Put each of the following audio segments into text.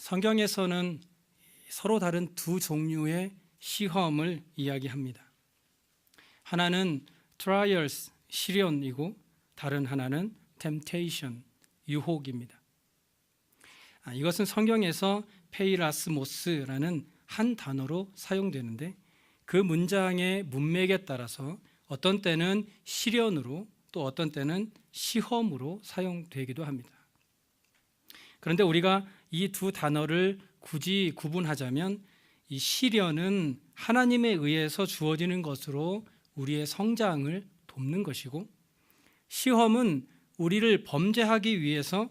성경에서는 서로 다른 두 종류의 시험을 이야기합니다. 하나는 trials, 시련이고 다른 하나는 temptation, 유혹입니다. 이것은 성경에서 페이라스모스라는 한 단어로 사용되는데 그 문장의 문맥에 따라서 어떤 때는 시련으로 또 어떤 때는 시험으로 사용되기도 합니다. 그런데 우리가 이 두 단어를 굳이 구분하자면 이 시련은 하나님에 의해서 주어지는 것으로 우리의 성장을 돕는 것이고 시험은 우리를 범죄하기 위해서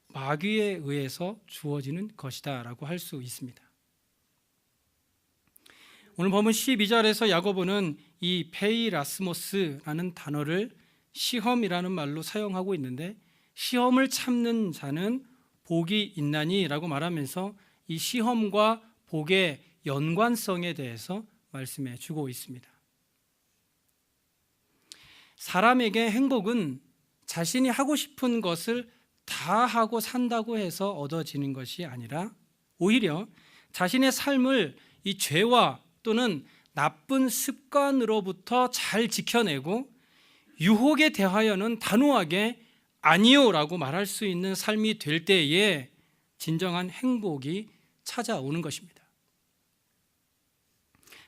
마귀에 의해서 주어지는 것이다 라고 할 수 있습니다. 오늘 본문 12절에서 야고보는 이 페이라스모스라는 단어를 시험이라는 말로 사용하고 있는데 시험을 참는 자는 복이 있나니 라고 말하면서 이 시험과 복의 연관성에 대해서 말씀해 주고 있습니다. 사람에게 행복은 자신이 하고 싶은 것을 다 하고 산다고 해서 얻어지는 것이 아니라 오히려 자신의 삶을 이 죄와 또는 나쁜 습관으로부터 잘 지켜내고 유혹에 대하여는 단호하게 아니요라고 말할 수 있는 삶이 될 때에 진정한 행복이 찾아오는 것입니다.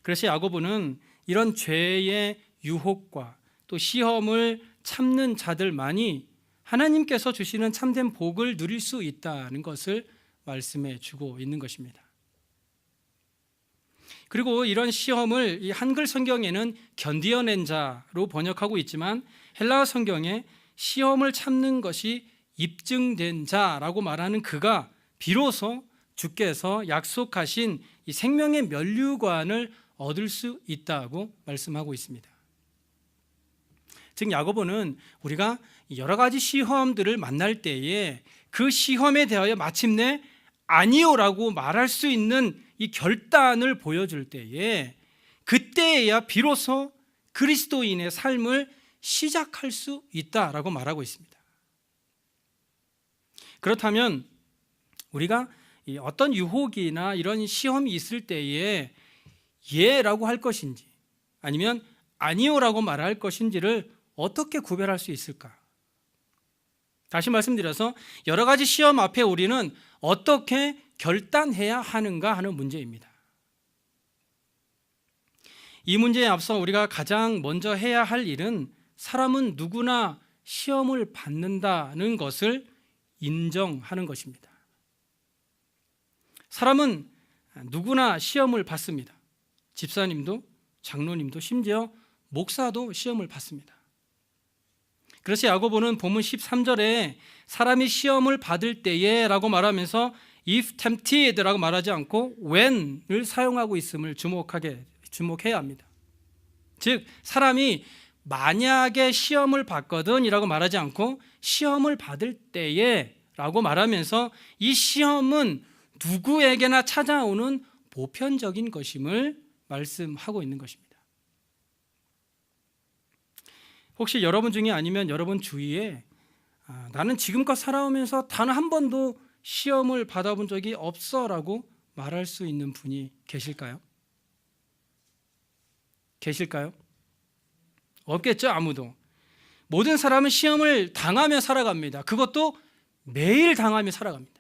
그래서 야고보는 이런 죄의 유혹과 또 시험을 참는 자들만이 하나님께서 주시는 참된 복을 누릴 수 있다는 것을 말씀해 주고 있는 것입니다. 그리고 이런 시험을 이 한글 성경에는 견디어낸 자로 번역하고 있지만 헬라어 성경에 시험을 참는 것이 입증된 자라고 말하는 그가 비로소 주께서 약속하신 이 생명의 면류관을 얻을 수 있다고 말씀하고 있습니다. 즉 야고보는 우리가 여러 가지 시험들을 만날 때에 그 시험에 대하여 마침내 아니요라고 말할 수 있는 이 결단을 보여줄 때에 그때에야 비로소 그리스도인의 삶을 시작할 수 있다라고 말하고 있습니다. 그렇다면 우리가 어떤 유혹이나 이런 시험이 있을 때에 예라고 할 것인지 아니면 아니요라고 말할 것인지를 어떻게 구별할 수 있을까? 다시 말씀드려서 여러 가지 시험 앞에 우리는 어떻게 결단해야 하는가 하는 문제입니다. 이 문제에 앞서 우리가 가장 먼저 해야 할 일은 사람은 누구나 시험을 받는다는 것을 인정하는 것입니다. 사람은 누구나 시험을 받습니다. 집사님도 장로님도 심지어 목사도 시험을 받습니다. 그래서 야고보는 본문 13절에 사람이 시험을 받을 때에 라고 말하면서 if tempted 라고 말하지 않고 when을 사용하고 있음을 주목해야 합니다. 즉 사람이 만약에 시험을 받거든 이라고 말하지 않고 시험을 받을 때에 라고 말하면서 이 시험은 누구에게나 찾아오는 보편적인 것임을 말씀하고 있는 것입니다. 혹시 여러분 중에 아니면 여러분 주위에 나는 지금껏 살아오면서 단 한 번도 시험을 받아본 적이 없어라고 말할 수 있는 분이 계실까요? 계실까요? 없겠죠, 아무도. 모든 사람은 시험을 당하며 살아갑니다. 그것도 매일 당하며 살아갑니다.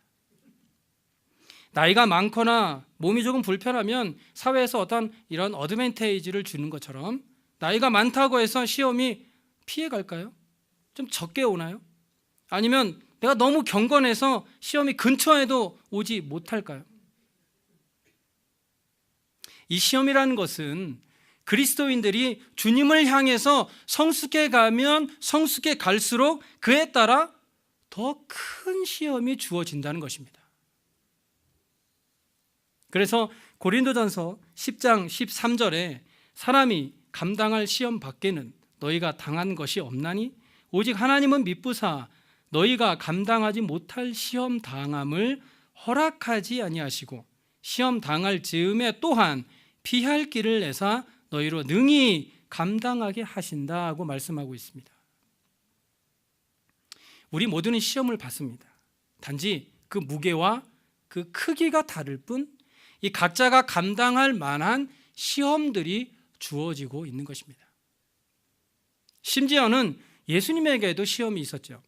나이가 많거나 몸이 조금 불편하면 사회에서 어떤 이런 어드밴테이지를 주는 것처럼 나이가 많다고 해서 시험이 피해갈까요? 좀 적게 오나요? 아니면 내가 너무 경건해서 시험이 근처에도 오지 못할까요? 이 시험이라는 것은 그리스도인들이 주님을 향해서 성숙해 가면 성숙해 갈수록 그에 따라 더 큰 시험이 주어진다는 것입니다. 그래서 고린도전서 10장 13절에 사람이 감당할 시험 밖에는 너희가 당한 것이 없나니 오직 하나님은 미쁘사 너희가 감당하지 못할 시험 당함을 허락하지 아니하시고 시험 당할 즈음에 또한 피할 길을 내사 너희로 능히 감당하게 하신다고 말씀하고 있습니다. 우리 모두는 시험을 받습니다. 단지 그 무게와 그 크기가 다를 뿐 이 각자가 감당할 만한 시험들이 주어지고 있는 것입니다. 심지어는 예수님에게도 시험이 있었죠.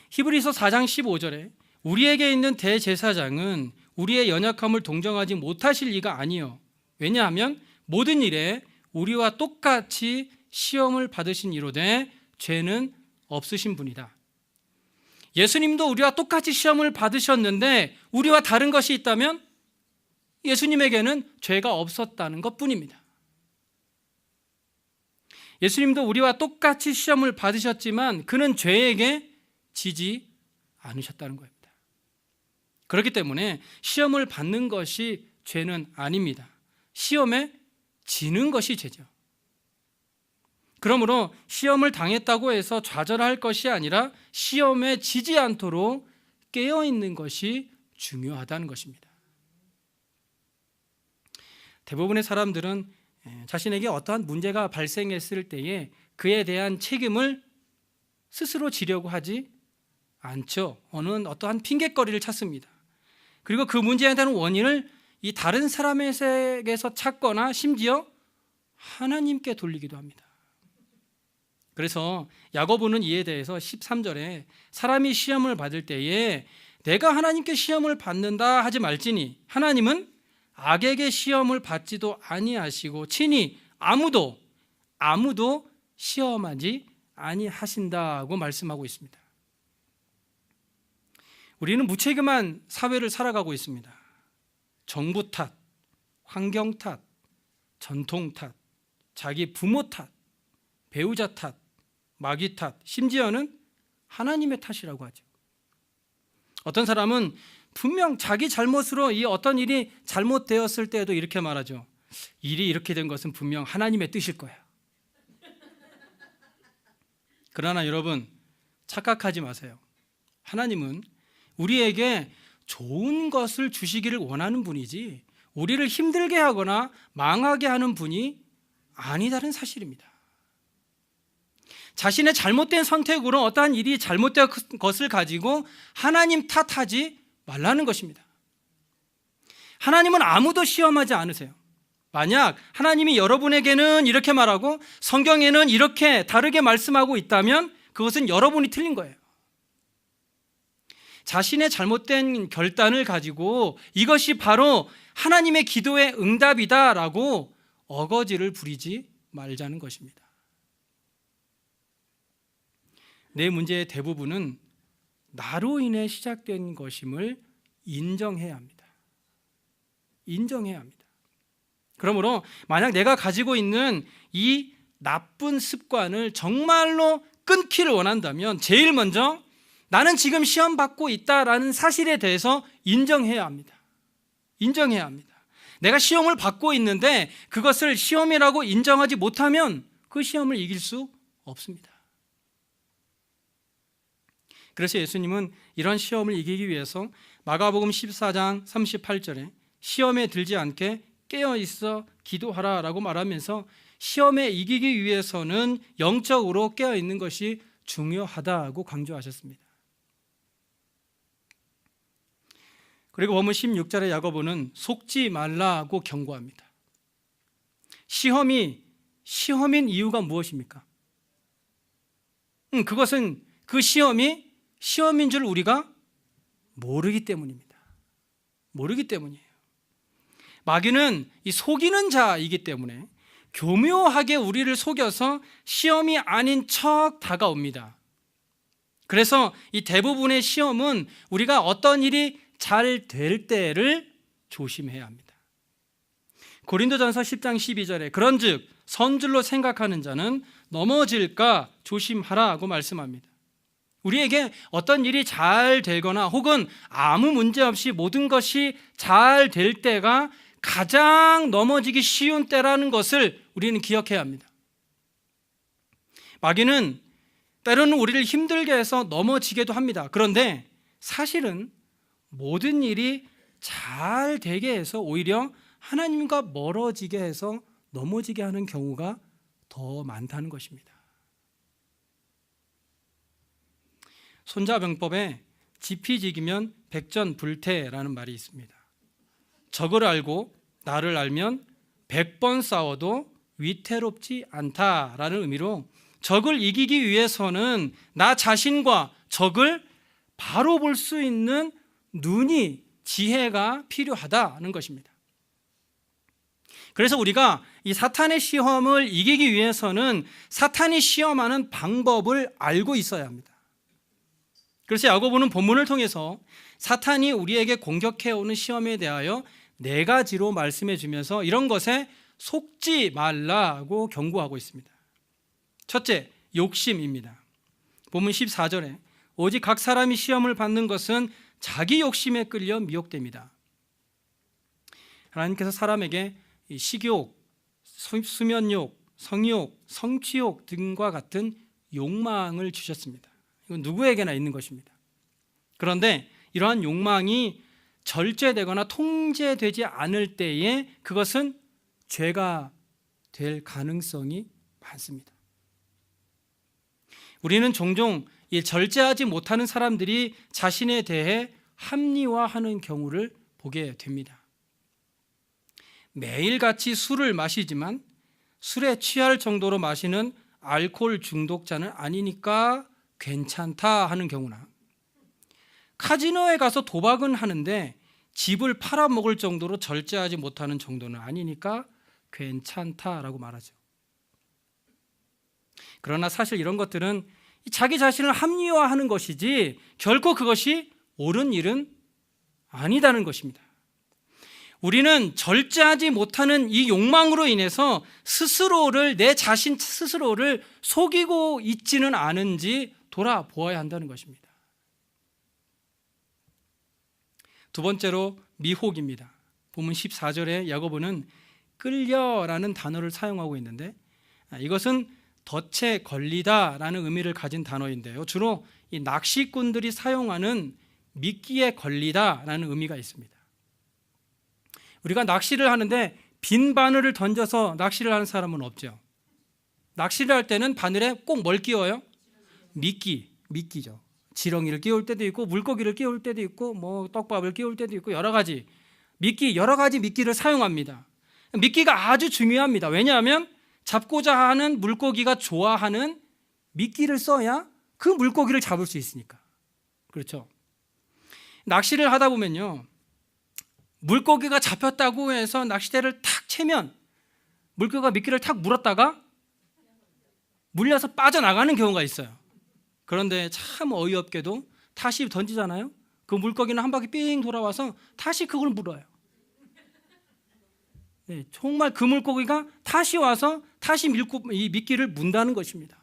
히브리서 4장 15절에 우리에게 있는 대제사장은 우리의 연약함을 동정하지 못하실 리가 아니요. 왜냐하면 모든 일에 우리와 똑같이 시험을 받으신 이로되 죄는 없으신 분이다. 예수님도 우리와 똑같이 시험을 받으셨는데 우리와 다른 것이 있다면 예수님에게는 죄가 없었다는 것뿐입니다. 예수님도 우리와 똑같이 시험을 받으셨지만 그는 죄에게 지지 않으셨다는 겁니다. 그렇기 때문에 시험을 받는 것이 죄는 아닙니다. 시험에 지는 것이 죄죠. 그러므로 시험을 당했다고 해서 좌절할 것이 아니라 시험에 지지 않도록 깨어있는 것이 중요하다는 것입니다. 대부분의 사람들은 자신에게 어떠한 문제가 발생했을 때에 그에 대한 책임을 스스로 지려고 하지 않죠. 어떠한 핑계거리를 찾습니다. 그리고 그 문제에 대한 원인을 이 다른 사람에게서 찾거나 심지어 하나님께 돌리기도 합니다. 그래서 야고보는 이에 대해서 13절에 사람이 시험을 받을 때에 내가 하나님께 시험을 받는다 하지 말지니 하나님은 악에게 시험을 받지도 아니하시고 친히 아무도 시험하지 아니하신다고 말씀하고 있습니다. 우리는 무책임한 사회를 살아가고 있습니다. 정부 탓, 환경 탓, 전통 탓, 자기 부모 탓, 배우자 탓, 마귀 탓, 심지어는 하나님의 탓이라고 하죠. 어떤 사람은 분명 자기 잘못으로 이 어떤 일이 잘못되었을 때에도 이렇게 말하죠. 일이 이렇게 된 것은 분명 하나님의 뜻일 거야. 그러나 여러분 착각하지 마세요. 하나님은 우리에게 좋은 것을 주시기를 원하는 분이지 우리를 힘들게 하거나 망하게 하는 분이 아니다는 사실입니다. 자신의 잘못된 선택으로 어떠한 일이 잘못된 것을 가지고 하나님 탓하지 말라는 것입니다. 하나님은 아무도 시험하지 않으세요. 만약 하나님이 여러분에게는 이렇게 말하고 성경에는 이렇게 다르게 말씀하고 있다면 그것은 여러분이 틀린 거예요. 자신의 잘못된 결단을 가지고 이것이 바로 하나님의 기도의 응답이다라고 어거지를 부리지 말자는 것입니다. 내 문제의 대부분은 나로 인해 시작된 것임을 인정해야 합니다. 인정해야 합니다. 그러므로 만약 내가 가지고 있는 이 나쁜 습관을 정말로 끊기를 원한다면 제일 먼저 나는 지금 시험 받고 있다라는 사실에 대해서 인정해야 합니다. 인정해야 합니다. 내가 시험을 받고 있는데 그것을 시험이라고 인정하지 못하면 그 시험을 이길 수 없습니다. 그래서 예수님은 이런 시험을 이기기 위해서 마가복음 14장 38절에 시험에 들지 않게 깨어있어 기도하라라고 말하면서 시험에 이기기 위해서는 영적으로 깨어있는 것이 중요하다고 강조하셨습니다. 그리고 본문 16절에 야고보는 속지 말라고 경고합니다. 시험인 이유가 무엇입니까? 그것은 그 시험이 시험인 줄 우리가 모르기 때문입니다. 모르기 때문이에요. 마귀는 이 속이는 자이기 때문에 교묘하게 우리를 속여서 시험이 아닌 척 다가옵니다. 그래서 이 대부분의 시험은 우리가 어떤 일이 잘 될 때를 조심해야 합니다. 고린도전서 10장 12절에 그런즉 선줄로 생각하는 자는 넘어질까 조심하라고 말씀합니다. 우리에게 어떤 일이 잘 되거나 혹은 아무 문제 없이 모든 것이 잘 될 때가 가장 넘어지기 쉬운 때라는 것을 우리는 기억해야 합니다. 마귀는 때로는 우리를 힘들게 해서 넘어지게도 합니다. 그런데 사실은 모든 일이 잘 되게 해서 오히려 하나님과 멀어지게 해서 넘어지게 하는 경우가 더 많다는 것입니다. 손자병법에 지피지기면 백전불태라는 말이 있습니다. 적을 알고 나를 알면 100번 싸워도 위태롭지 않다라는 의미로 적을 이기기 위해서는 나 자신과 적을 바로 볼 수 있는 눈이, 지혜가 필요하다는 것입니다. 그래서 우리가 이 사탄의 시험을 이기기 위해서는 사탄이 시험하는 방법을 알고 있어야 합니다. 그래서 야고보는 본문을 통해서 사탄이 우리에게 공격해오는 시험에 대하여 4가지로 말씀해 주면서 이런 것에 속지 말라고 경고하고 있습니다. 첫째, 욕심입니다. 본문 14절에 오직 각 사람이 시험을 받는 것은 자기 욕심에 끌려 미혹됩니다. 하나님께서 사람에게 식욕, 수면욕, 성욕, 성취욕 등과 같은 욕망을 주셨습니다. 이건 누구에게나 있는 것입니다. 그런데 이러한 욕망이 절제되거나 통제되지 않을 때에 그것은 죄가 될 가능성이 많습니다. 우리는 종종 이 절제하지 못하는 사람들이 자신에 대해 합리화하는 경우를 보게 됩니다. 매일같이 술을 마시지만 술에 취할 정도로 마시는 알코올 중독자는 아니니까 괜찮다 하는 경우나, 카지노에 가서 도박은 하는데 집을 팔아먹을 정도로 절제하지 못하는 정도는 아니니까 괜찮다라고 말하죠. 그러나 사실 이런 것들은 자기 자신을 합리화하는 것이지 결코 그것이 옳은 일은 아니다는 것입니다. 우리는 절제하지 못하는 이 욕망으로 인해서 내 자신 스스로를 속이고 있지는 않은지 돌아보아야 한다는 것입니다. 두 번째로 미혹입니다. 본문 14절에 야고보는 끌려라는 단어를 사용하고 있는데 이것은 덫에 걸리다라는 의미를 가진 단어인데요. 주로 이 낚시꾼들이 사용하는 미끼에 걸리다라는 의미가 있습니다. 우리가 낚시를 하는데 빈 바늘을 던져서 낚시를 하는 사람은 없죠. 낚시를 할 때는 바늘에 꼭 뭘 끼워요? 미끼죠. 지렁이를 끼울 때도 있고 물고기를 끼울 때도 있고 뭐 떡밥을 끼울 때도 있고 여러 가지 미끼를 사용합니다. 미끼가 아주 중요합니다. 왜냐하면 잡고자 하는 물고기가 좋아하는 미끼를 써야 그 물고기를 잡을 수 있으니까. 그렇죠? 낚시를 하다 보면요, 물고기가 잡혔다고 해서 낚싯대를 탁 채면 물고기가 미끼를 탁 물었다가 물려서 빠져나가는 경우가 있어요. 그런데 참 어이없게도 다시 던지잖아요. 그 물고기는 한 바퀴 삥 돌아와서 다시 그걸 물어요. 네, 정말 그 물고기가 다시 와서 다시 이 미끼를 문다는 것입니다.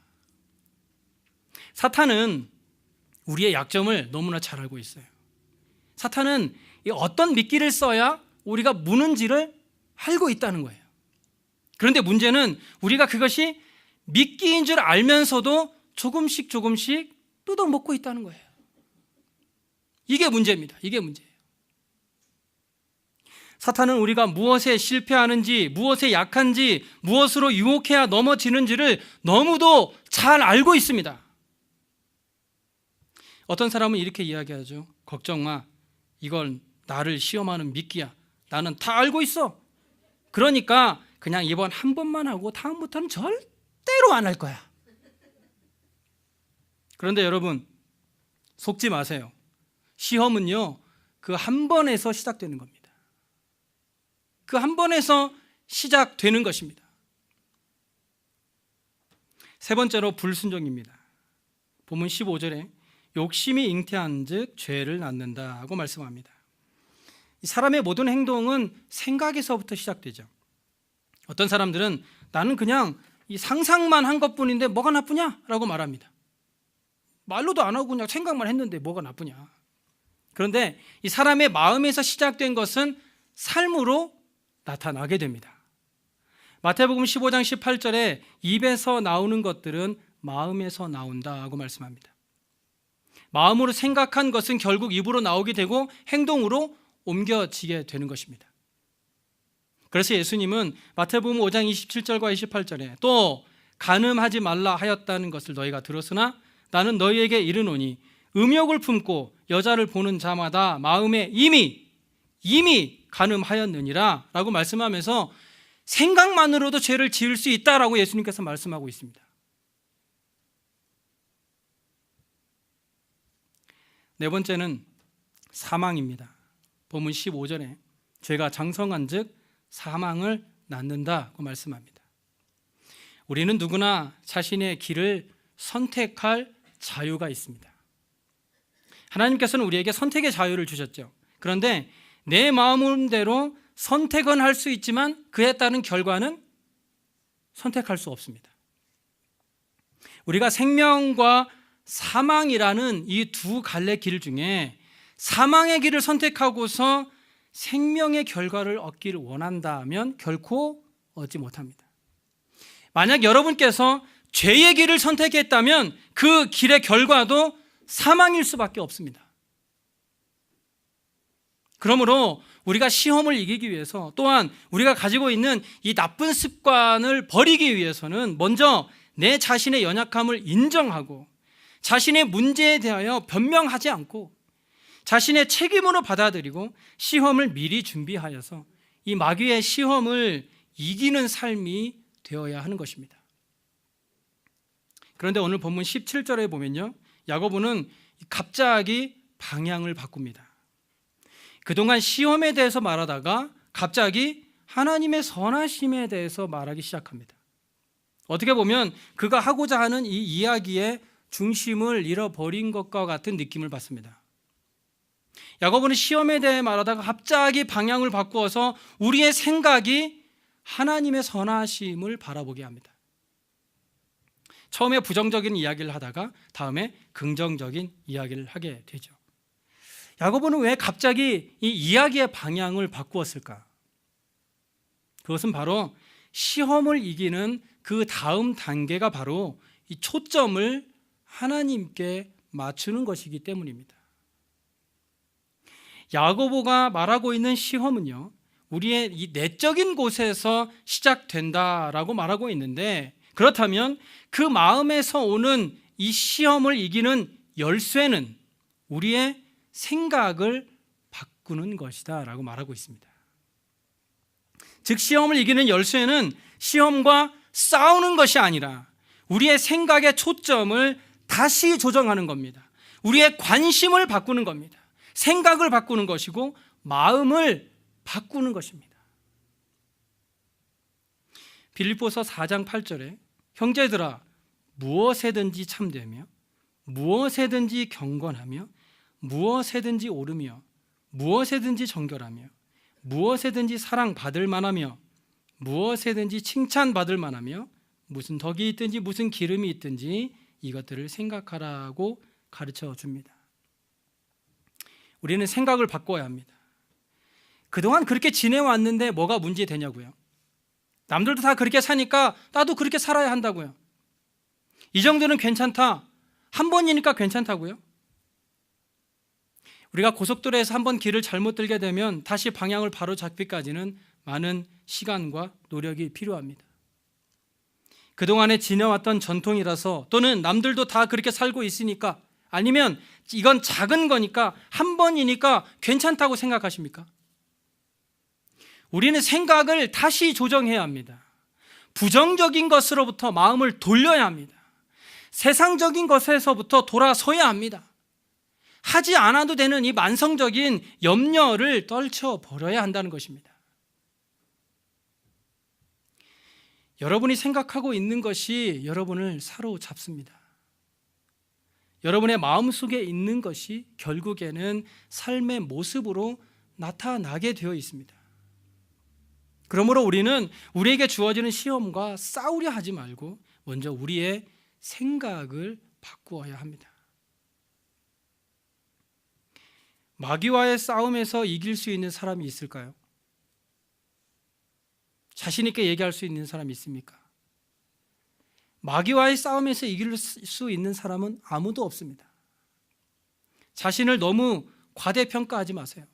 사탄은 우리의 약점을 너무나 잘 알고 있어요. 사탄은 어떤 미끼를 써야 우리가 무는지를 알고 있다는 거예요. 그런데 문제는 우리가 그것이 미끼인 줄 알면서도 조금씩 뜯어먹고 있다는 거예요. 이게 문제입니다. 이게 문제예요. 사탄은 우리가 무엇에 실패하는지, 무엇에 약한지, 무엇으로 유혹해야 넘어지는지를 너무도 잘 알고 있습니다. 어떤 사람은 이렇게 이야기하죠. 걱정 마. 이건 나를 시험하는 미끼야. 나는 다 알고 있어. 그러니까 그냥 이번 한 번만 하고 다음부터는 절대로 안 할 거야. 그런데 여러분, 속지 마세요. 시험은요, 그 한 번에서 시작되는 겁니다. 그 한 번에서 시작되는 것입니다. 세 번째로 불순종입니다. 본문 15절에 욕심이 잉태한 즉 죄를 낳는다고 말씀합니다. 사람의 모든 행동은 생각에서부터 시작되죠. 어떤 사람들은 나는 그냥 이 상상만 한 것뿐인데 뭐가 나쁘냐? 라고 말합니다. 말로도 안 하고 그냥 생각만 했는데 뭐가 나쁘냐? 그런데 이 사람의 마음에서 시작된 것은 삶으로 나타나게 됩니다. 마태복음 15장 18절에 입에서 나오는 것들은 마음에서 나온다고 말씀합니다. 마음으로 생각한 것은 결국 입으로 나오게 되고 행동으로 옮겨지게 되는 것입니다. 그래서 예수님은 마태복음 5장 27절과 28절에 또 간음하지 말라 하였다는 것을 너희가 들었으나 나는 너희에게 이르노니 음욕을 품고 여자를 보는 자마다 마음에 이미 간음하였느니라 라고 말씀하면서 생각만으로도 죄를 지을 수 있다라고 예수님께서 말씀하고 있습니다. 네 번째는 사망입니다. 본문 15절에 죄가 장성한 즉 사망을 낳는다고 말씀합니다. 우리는 누구나 자신의 길을 선택할 자유가 있습니다. 하나님께서는 우리에게 선택의 자유를 주셨죠. 그런데 내 마음대로 선택은 할 수 있지만 그에 따른 결과는 선택할 수 없습니다. 우리가 생명과 사망이라는 이 두 갈래 길 중에 사망의 길을 선택하고서 생명의 결과를 얻기를 원한다면 결코 얻지 못합니다. 만약 여러분께서 죄의 길을 선택했다면 그 길의 결과도 사망일 수밖에 없습니다. 그러므로 우리가 시험을 이기기 위해서 또한 우리가 가지고 있는 이 나쁜 습관을 버리기 위해서는 먼저 내 자신의 연약함을 인정하고 자신의 문제에 대하여 변명하지 않고 자신의 책임으로 받아들이고 시험을 미리 준비하여서 이 마귀의 시험을 이기는 삶이 되어야 하는 것입니다. 그런데 오늘 본문 17절에 보면요, 야고보는 갑자기 방향을 바꿉니다. 그동안 시험에 대해서 말하다가 갑자기 하나님의 선하심에 대해서 말하기 시작합니다. 어떻게 보면 그가 하고자 하는 이 이야기의 중심을 잃어버린 것과 같은 느낌을 받습니다. 야고보는 시험에 대해 말하다가 갑자기 방향을 바꾸어서 우리의 생각이 하나님의 선하심을 바라보게 합니다. 처음에 부정적인 이야기를 하다가 다음에 긍정적인 이야기를 하게 되죠. 야고보는 왜 갑자기 이 이야기의 방향을 바꾸었을까? 그것은 바로 시험을 이기는 그 다음 단계가 바로 이 초점을 하나님께 맞추는 것이기 때문입니다. 야고보가 말하고 있는 시험은요, 우리의 이 내적인 곳에서 시작된다라고 말하고 있는데, 그렇다면 그 마음에서 오는 이 시험을 이기는 열쇠는 우리의 생각을 바꾸는 것이다 라고 말하고 있습니다. 즉 시험을 이기는 열쇠는 시험과 싸우는 것이 아니라 우리의 생각의 초점을 다시 조정하는 겁니다. 우리의 관심을 바꾸는 겁니다. 생각을 바꾸는 것이고 마음을 바꾸는 것입니다. 빌립보서 4장 8절에 형제들아 무엇에든지 참되며 무엇에든지 경건하며 무엇에든지 오르며 무엇에든지 정결하며 무엇에든지 사랑받을 만하며 무엇에든지 칭찬받을 만하며 무슨 덕이 있든지 무슨 기름이 있든지 이것들을 생각하라고 가르쳐 줍니다. 우리는 생각을 바꿔야 합니다. 그동안 그렇게 지내왔는데 뭐가 문제되냐고요. 남들도 다 그렇게 사니까 나도 그렇게 살아야 한다고요. 이 정도는 괜찮다. 한 번이니까 괜찮다고요. 우리가 고속도로에서 한 번 길을 잘못 들게 되면 다시 방향을 바로 잡기까지는 많은 시간과 노력이 필요합니다. 그동안에 지내왔던 전통이라서 또는 남들도 다 그렇게 살고 있으니까 아니면 이건 작은 거니까 한 번이니까 괜찮다고 생각하십니까? 우리는 생각을 다시 조정해야 합니다. 부정적인 것으로부터 마음을 돌려야 합니다. 세상적인 것에서부터 돌아서야 합니다. 하지 않아도 되는 이 만성적인 염려를 떨쳐버려야 한다는 것입니다. 여러분이 생각하고 있는 것이 여러분을 사로잡습니다. 여러분의 마음속에 있는 것이 결국에는 삶의 모습으로 나타나게 되어 있습니다. 그러므로 우리는 우리에게 주어지는 시험과 싸우려 하지 말고 먼저 우리의 생각을 바꾸어야 합니다. 마귀와의 싸움에서 이길 수 있는 사람이 있을까요? 자신 있게 얘기할 수 있는 사람이 있습니까? 마귀와의 싸움에서 이길 수 있는 사람은 아무도 없습니다. 자신을 너무 과대평가하지 마세요.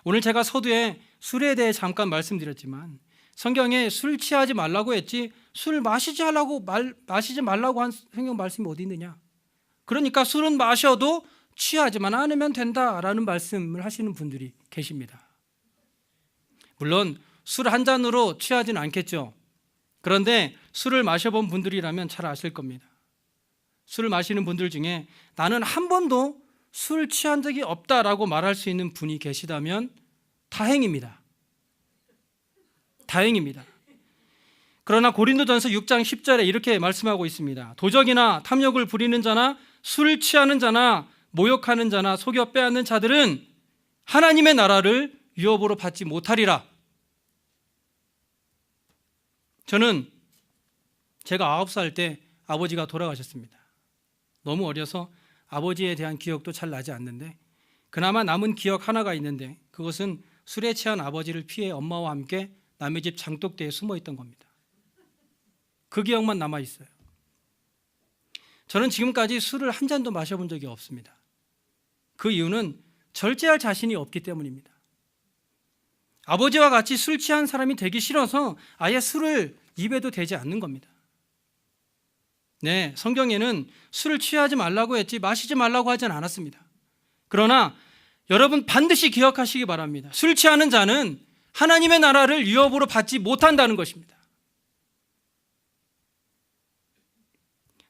오늘 제가 서두에 술에 대해 잠깐 말씀드렸지만 성경에 술 취하지 말라고 했지 술 마시지 말라고 한 성경 말씀이 어디 있느냐? 그러니까 술은 마셔도 취하지만 않으면 된다라는 말씀을 하시는 분들이 계십니다. 물론 술 한 잔으로 취하지는 않겠죠. 그런데 술을 마셔본 분들이라면 잘 아실 겁니다. 술을 마시는 분들 중에 나는 한 번도 술 취한 적이 없다라고 말할 수 있는 분이 계시다면 다행입니다. 다행입니다. 그러나 고린도전서 6장 10절에 이렇게 말씀하고 있습니다. 도적이나 탐욕을 부리는 자나 술 취하는 자나 모욕하는 자나 속여 빼앗는 자들은 하나님의 나라를 유업으로 받지 못하리라. 저는 제가 9살 때 아버지가 돌아가셨습니다. 너무 어려서 아버지에 대한 기억도 잘 나지 않는데 그나마 남은 기억 하나가 있는데 그것은 술에 취한 아버지를 피해 엄마와 함께 남의 집 장독대에 숨어 있던 겁니다. 그 기억만 남아 있어요. 저는 지금까지 술을 한 잔도 마셔본 적이 없습니다. 그 이유는 절제할 자신이 없기 때문입니다. 아버지와 같이 술 취한 사람이 되기 싫어서 아예 술을 입에도 대지 않는 겁니다. 네, 성경에는 술을 취하지 말라고 했지 마시지 말라고 하진 않았습니다. 그러나 여러분 반드시 기억하시기 바랍니다. 술 취하는 자는 하나님의 나라를 유업으로 받지 못한다는 것입니다.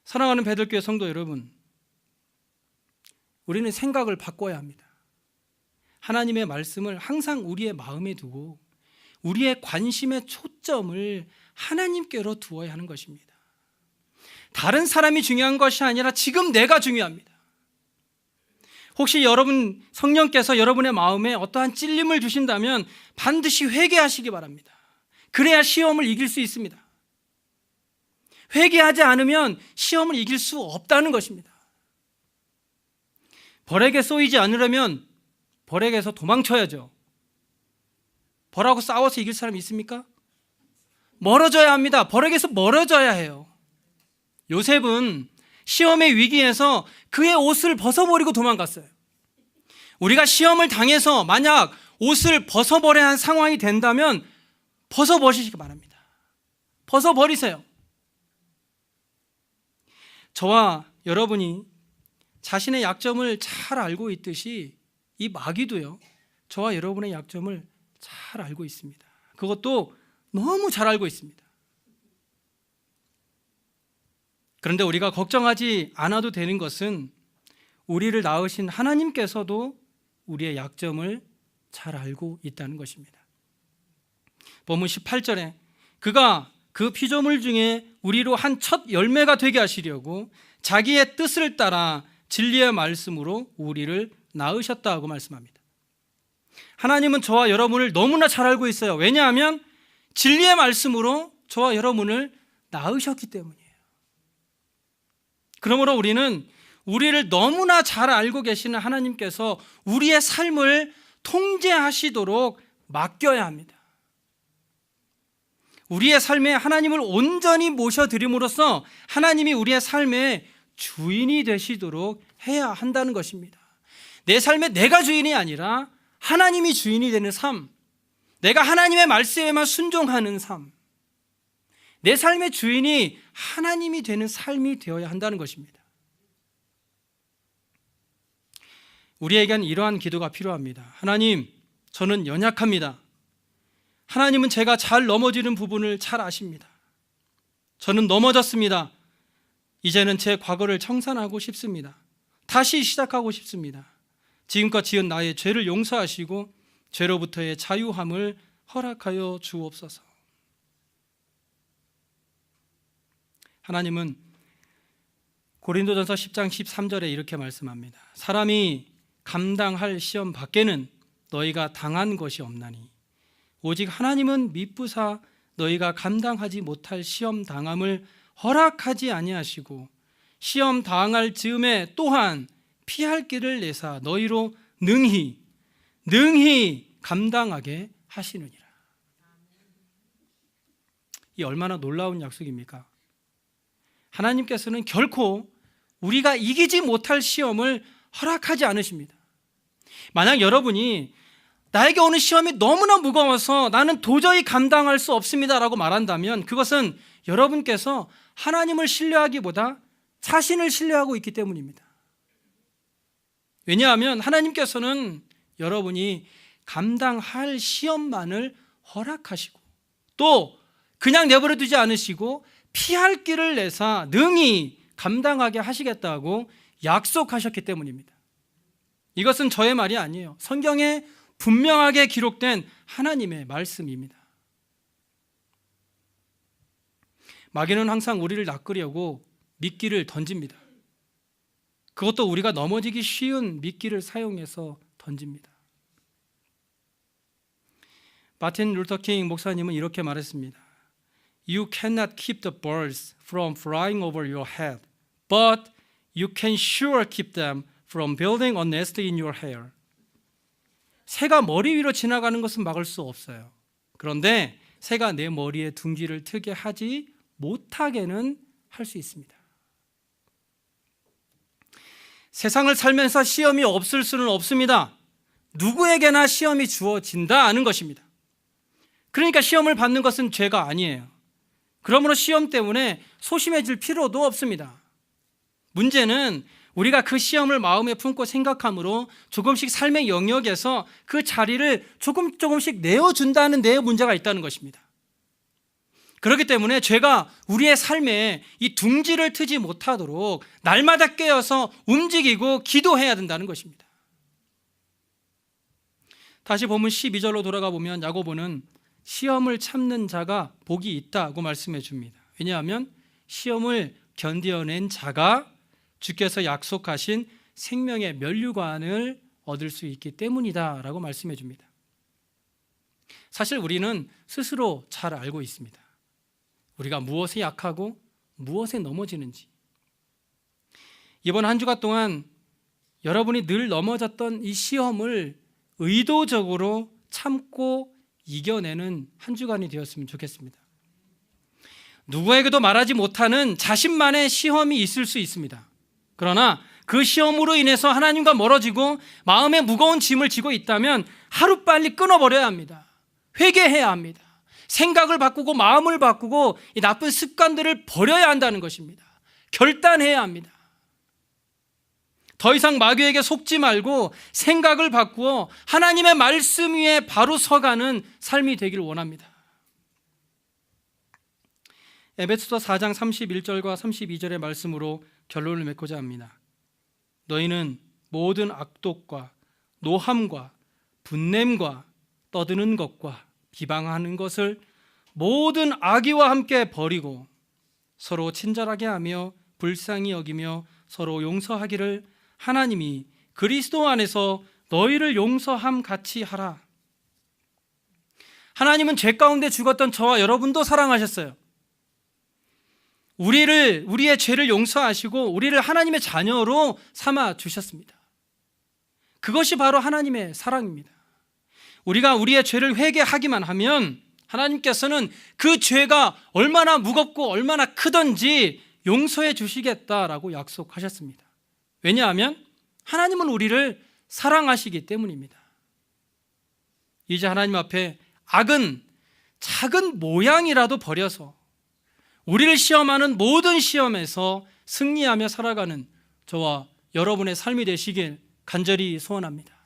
사랑하는 베들교회 성도 여러분, 우리는 생각을 바꿔야 합니다. 하나님의 말씀을 항상 우리의 마음에 두고 우리의 관심의 초점을 하나님께로 두어야 하는 것입니다. 다른 사람이 중요한 것이 아니라 지금 내가 중요합니다. 혹시 여러분 성령께서 여러분의 마음에 어떠한 찔림을 주신다면 반드시 회개하시기 바랍니다. 그래야 시험을 이길 수 있습니다. 회개하지 않으면 시험을 이길 수 없다는 것입니다. 벌에게 쏘이지 않으려면 벌에게서 도망쳐야죠. 벌하고 싸워서 이길 사람이 있습니까? 멀어져야 합니다. 벌에게서 멀어져야 해요. 요셉은 시험의 위기에서 그의 옷을 벗어버리고 도망갔어요. 우리가 시험을 당해서 만약 옷을 벗어버려야 한 상황이 된다면 벗어버리시기 바랍니다. 벗어버리세요. 저와 여러분이 자신의 약점을 잘 알고 있듯이 이 마귀도요, 저와 여러분의 약점을 잘 알고 있습니다. 그것도 너무 잘 알고 있습니다. 그런데 우리가 걱정하지 않아도 되는 것은 우리를 낳으신 하나님께서도 우리의 약점을 잘 알고 있다는 것입니다. 본문 18절에 그가 그 피조물 중에 우리로 한 첫 열매가 되게 하시려고 자기의 뜻을 따라 진리의 말씀으로 우리를 낳으셨다고 말씀합니다. 하나님은 저와 여러분을 너무나 잘 알고 있어요. 왜냐하면 진리의 말씀으로 저와 여러분을 낳으셨기 때문이에요. 그러므로 우리는 우리를 너무나 잘 알고 계시는 하나님께서 우리의 삶을 통제하시도록 맡겨야 합니다. 우리의 삶에 하나님을 온전히 모셔드림으로써 하나님이 우리의 삶의 주인이 되시도록 해야 한다는 것입니다. 내 삶에 내가 주인이 아니라 하나님이 주인이 되는 삶, 내가 하나님의 말씀에만 순종하는 삶, 내 삶의 주인이 하나님이 되는 삶이 되어야 한다는 것입니다. 우리에겐 이러한 기도가 필요합니다. 하나님, 저는 연약합니다. 하나님은 제가 잘 넘어지는 부분을 잘 아십니다. 저는 넘어졌습니다. 이제는 제 과거를 청산하고 싶습니다. 다시 시작하고 싶습니다. 지금껏 지은 나의 죄를 용서하시고 죄로부터의 자유함을 허락하여 주옵소서. 하나님은 고린도전서 10장 13절에 이렇게 말씀합니다. 사람이 감당할 시험 밖에는 너희가 당한 것이 없나니 오직 하나님은 미쁘사 너희가 감당하지 못할 시험 당함을 허락하지 아니하시고 시험 당할 즈음에 또한 피할 길을 내사 너희로 능히 감당하게 하시느니라. 이 얼마나 놀라운 약속입니까? 하나님께서는 결코 우리가 이기지 못할 시험을 허락하지 않으십니다. 만약 여러분이 나에게 오는 시험이 너무나 무거워서 나는 도저히 감당할 수 없습니다라고 말한다면 그것은 여러분께서 하나님을 신뢰하기보다 자신을 신뢰하고 있기 때문입니다. 왜냐하면 하나님께서는 여러분이 감당할 시험만을 허락하시고 또 그냥 내버려 두지 않으시고 피할 길을 내사 능히 감당하게 하시겠다고 약속하셨기 때문입니다. 이것은 저의 말이 아니에요. 성경에 분명하게 기록된 하나님의 말씀입니다. 마귀는 항상 우리를 낚으려고 미끼를 던집니다. 그것도 우리가 넘어지기 쉬운 미끼를 사용해서 던집니다. 마틴 루터 킹 목사님은 이렇게 말했습니다. You cannot keep the birds from flying over your head, but you can sure keep them from building a nest in your hair. 새가 머리 위로 지나가는 것은 막을 수 없어요. 그런데 새가 내 머리에 둥지를 트게 하지 못하게는 할 수 있습니다. 세상을 살면서 시험이 없을 수는 없습니다. 누구에게나 시험이 주어진다는 것입니다. 그러니까 시험을 받는 것은 죄가 아니에요. 그러므로 시험 때문에 소심해질 필요도 없습니다. 문제는 우리가 그 시험을 마음에 품고 생각함으로 조금씩 삶의 영역에서 그 자리를 조금씩 내어준다는 데 문제가 있다는 것입니다. 그렇기 때문에 죄가 우리의 삶에 이 둥지를 트지 못하도록 날마다 깨어서 움직이고 기도해야 된다는 것입니다. 다시 본문 12절로 돌아가 보면 야고보는 시험을 참는 자가 복이 있다고 말씀해 줍니다. 왜냐하면 시험을 견뎌낸 자가 주께서 약속하신 생명의 면류관을 얻을 수 있기 때문이다 라고 말씀해 줍니다. 사실 우리는 스스로 잘 알고 있습니다. 우리가 무엇에 약하고 무엇에 넘어지는지. 이번 한 주간 동안 여러분이 늘 넘어졌던 이 시험을 의도적으로 참고 이겨내는 한 주간이 되었으면 좋겠습니다. 누구에게도 말하지 못하는 자신만의 시험이 있을 수 있습니다. 그러나 그 시험으로 인해서 하나님과 멀어지고 마음에 무거운 짐을 지고 있다면 하루빨리 끊어버려야 합니다. 회개해야 합니다. 생각을 바꾸고 마음을 바꾸고 이 나쁜 습관들을 버려야 한다는 것입니다. 결단해야 합니다. 더 이상 마귀에게 속지 말고 생각을 바꾸어 하나님의 말씀 위에 바로 서가는 삶이 되길 원합니다. 에베소서 4장 31절과 32절의 말씀으로 결론을 맺고자 합니다. 너희는 모든 악독과 노함과 분냄과 떠드는 것과 비방하는 것을 모든 악의와 함께 버리고 서로 친절하게 하며 불쌍히 여기며 서로 용서하기를 하나님이 그리스도 안에서 너희를 용서함 같이 하라. 하나님은 죄 가운데 죽었던 저와 여러분도 사랑하셨어요. 우리의 죄를 용서하시고 우리를 하나님의 자녀로 삼아 주셨습니다. 그것이 바로 하나님의 사랑입니다. 우리가 우리의 죄를 회개하기만 하면 하나님께서는 그 죄가 얼마나 무겁고 얼마나 크든지 용서해 주시겠다라고 약속하셨습니다. 왜냐하면 하나님은 우리를 사랑하시기 때문입니다. 이제 하나님 앞에 악은 작은 모양이라도 버려서 우리를 시험하는 모든 시험에서 승리하며 살아가는 저와 여러분의 삶이 되시길 간절히 소원합니다.